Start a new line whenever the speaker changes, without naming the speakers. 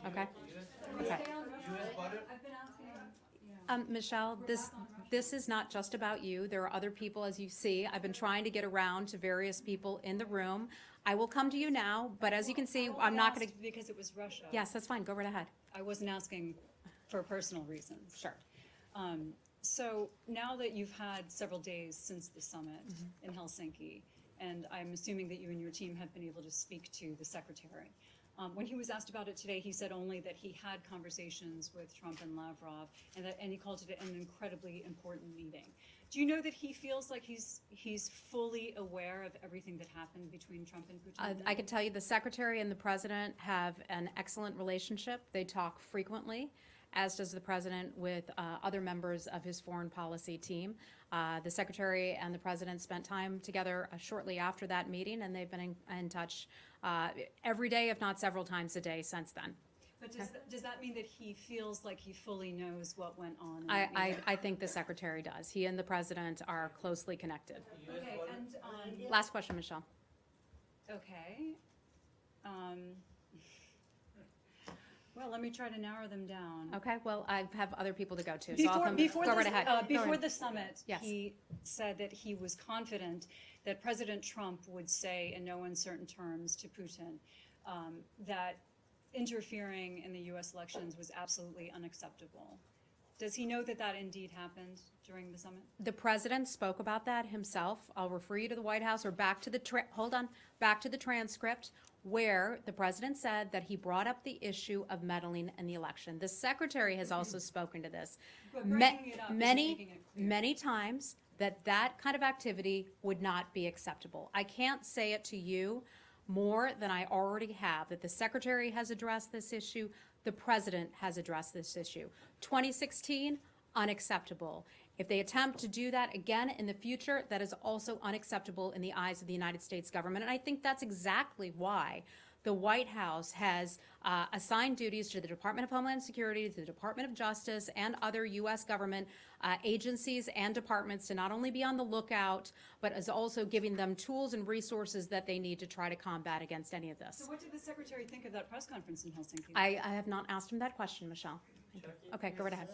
Okay? Okay. Michelle, this is not just about you. There are other people, as you see. I've been trying to get around to various people in the room. I will come to you now, but as you can see, I'm not going to.
Because it was Russia.
Yes, that's fine. Go right ahead.
I wasn't asking for personal reasons.
Sure.
So now that you've had several days since the summit in Helsinki, and I'm assuming that you and your team have been able to speak to the secretary. When he was asked about it today, he said only that he had conversations with Trump and Lavrov, and he called it an incredibly important meeting. Do you know that he feels like he's fully aware of everything that happened between Trump and Putin?
I can tell you the secretary and the president have an excellent relationship. They talk frequently, as does the president with other members of his foreign policy team. The secretary and the president spent time together shortly after that meeting, and they've been in touch every day, if not several times a day since then.
But does that mean that he feels like he fully knows what went on?
I think the secretary does. He and the president are closely connected.
Okay, and
Last question, Michelle.
okay. Well, let me try to narrow them down.
Okay, well, I have other people to go to, so I'll go right ahead. Go
Before
ahead.
the summit,
Yes.
he said that he was confident that President Trump would say in no uncertain terms to Putin that interfering in the U.S. elections was absolutely unacceptable. Does he know that that indeed happened during the summit?
The president spoke about that himself. I'll refer you to the White House or back to the back to the transcript where the president said that he brought up the issue of meddling in the election. The secretary has also spoken to this
But bringing it up isn't making it clear.
many times that kind of activity would not be acceptable. I can't say it to you more than I already have, that the secretary has addressed this issue, the president has addressed this issue. 2016, unacceptable. If they attempt to do that again in the future, that is also unacceptable in the eyes of the United States government. And I think that's exactly why the White House has assigned duties to the Department of Homeland Security, to the Department of Justice, and other U.S. government agencies and departments to not only be on the lookout, but is also giving them tools and resources that they need to try to combat against any of this.
So what did the secretary think of that press conference in Helsinki?
I have not asked him that question, Michelle. Okay, go right ahead.